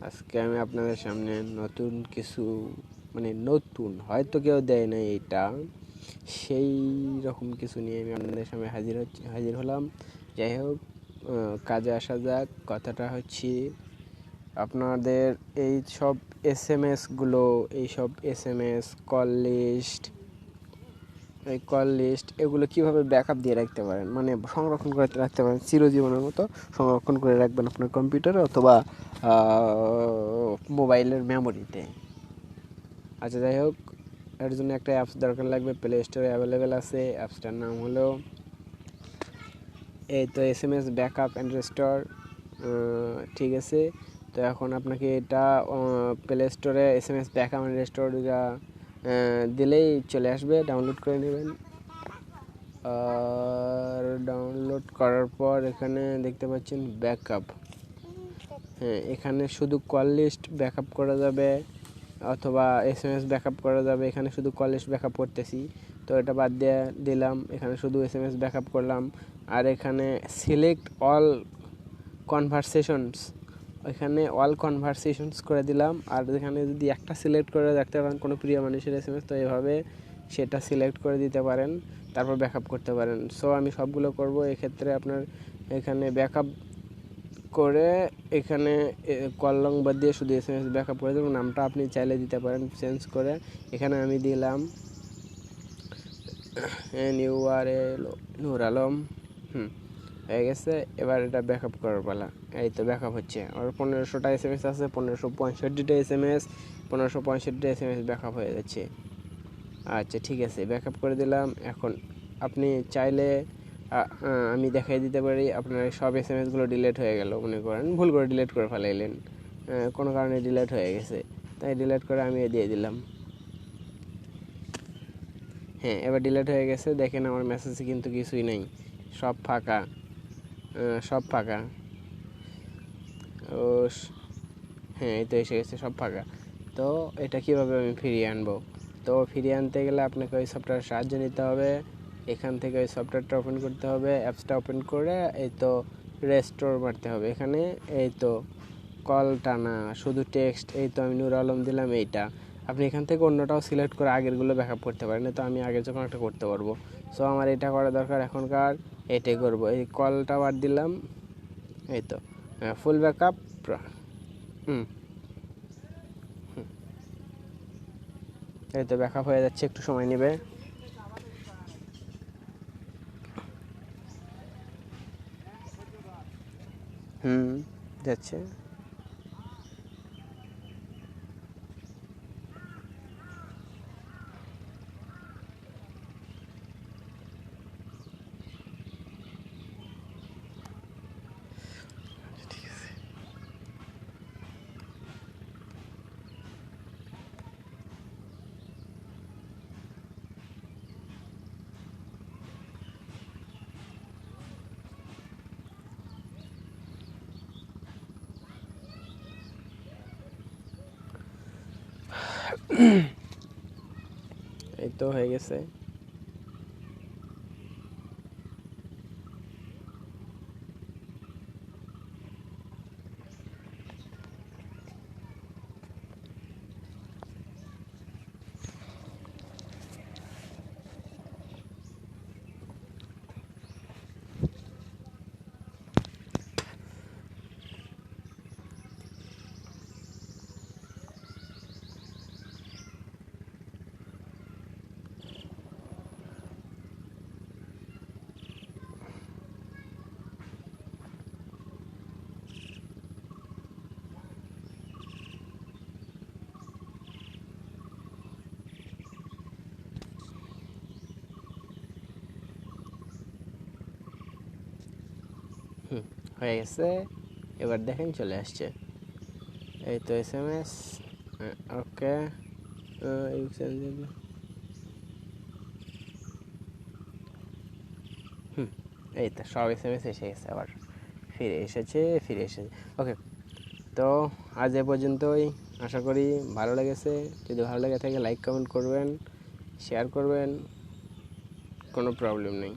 আজকে আমি আপনাদের সামনে নতুন কিছু নতুন হয়তো কেউ দেয় না, এটা সেই রকম কিছু নিয়ে আমি আপনাদের সামনে হাজির হলাম। যাই হোক, কাজে আসা যাক। কথাটা হচ্ছে আপনাদের এই সব এসএমএসগুলো, কল লিস্ট, এই কল লিস্ট এগুলো কীভাবে ব্যাকআপ দিয়ে রাখতে পারেন, সংরক্ষণ করে রাখতে পারেন চিরজীবনের মতো সংরক্ষণ করে রাখবেন আপনার কম্পিউটারে অথবা মোবাইলের মেমোরিতে। আচ্ছা, যাই হোক, এর জন্য একটা অ্যাপস দরকার লাগবে, প্লে স্টোরে অ্যাভেলেবেল আছে। অ্যাপসটার নাম হলো এই তো এসএমএস ব্যাকআপ অ্যান্ড রেস্টোর। ঠিক আছে, তো এখন আপনাকে এটা প্লে স্টোরে এসএমএস ব্যাকআপ অ্যান্ড রেস্টোর দিলেই চলে আসবে, ডাউনলোড করে নেবেন। আর ডাউনলোড করার পর এখানে দেখতে পাচ্ছেন ব্যাকআপ। হ্যাঁ, এখানে শুধু কল লিস্ট ব্যাকআপ করা যাবে অথবা এসএমএস ব্যাকআপ করা যাবে। এখানে শুধু কল লিস্ট ব্যাকআপ করতেছি, তো এটা বাদ দিয়ে দিলাম। এখানে শুধু এসএমএস ব্যাকআপ করলাম। আর এখানে সিলেক্ট অল কনভারসেশনস, এখানে অল কনভারসেশনস করে দিলাম। আর এখানে যদি একটা সিলেক্ট করে রাখতে পারেন কোনো প্রিয় মানুষের এসএমএস, তো এভাবে সেটা সিলেক্ট করে দিতে পারেন, তারপর ব্যাকআপ করতে পারেন। সো আমি সবগুলো করব। এক্ষেত্রে আপনার এখানে ব্যাকআপ করে এখানে কল লং বাদ দিয়ে শুধু এসএমএস ব্যাকআপ করে দেবেন। নামটা আপনি চাইলে দিতে পারেন চেঞ্জ করে। এখানে আমি দিলাম নূর আলম। হয়ে গেছে। এবার এটা ব্যাকআপ করার পালা। এই তো ব্যাকআপ হচ্ছে। আর 1500টা এসএমএস আছে, 1565টা এসএমএস, 1565টা এসএমএস ব্যাকআপ হয়ে যাচ্ছে। আচ্ছা, ঠিক আছে, ব্যাকআপ করে দিলাম। এখন আপনি চাইলে আমি দেখাই দিতে পারি আপনার সব এসএমএসগুলো ডিলিট হয়ে গেল, মনে করেন ভুল করে ডিলিট করে ফেলাইলেন, কোনো কারণে ডিলিট হয়ে গেছে, তাই ডিলিট করে আমি দিয়ে দিলাম। হ্যাঁ, এবার ডিলিট হয়ে গেছে। দেখেন আমার মেসেজে কিন্তু কিছুই নেই, সব ফাঁকা, সব ফাঁকা। ও হ্যাঁ, এই তো এসে গেছে, সব ফাঁকা। তো এটা কীভাবে আমি ফিরিয়ে আনবো? তো ফিরিয়ে আনতে গেলে আপনাকে ওই সফটওয়্যার সাহায্য নিতে হবে। এখান থেকে ওই সফটওয়্যারটা ওপেন করতে হবে, অ্যাপসটা ওপেন করে এই তো রেস্টোর মারতে হবে। এখানে এই তো কল টানা শুধু টেক্সট, এই তো আমি নূর আলম দিলাম এইটা। আপনি এখান থেকে অন্যটাও সিলেক্ট করে আগেরগুলো ব্যাকআপ করতে পারেন, তো আমি আগের যখন একটা করতে পারবো। সো আমার এটা করা দরকার এখনকার, এটাই করবো। এই কলটা বাদ দিলাম, এই তো ফুল ব্যাকআপ। এই তো ব্যাকআপ হয়ে যাচ্ছে, একটু সময় নেবে। যাচ্ছে। এই তো হয়ে গেছে। হয়ে গেছে। এবার দেখেন চলে আসছে, এই তো এসএমএস। ওকে, এই তো সব এসএমএস এসে গেছে, আবার ফিরে এসেছে। ওকে, তো আজ এ পর্যন্তই। আশা করি ভালো লেগেছে। যদি ভালো লেগে থাকে লাইক কমেন্ট করবেন, শেয়ার করবেন, কোনো প্রবলেম নেই।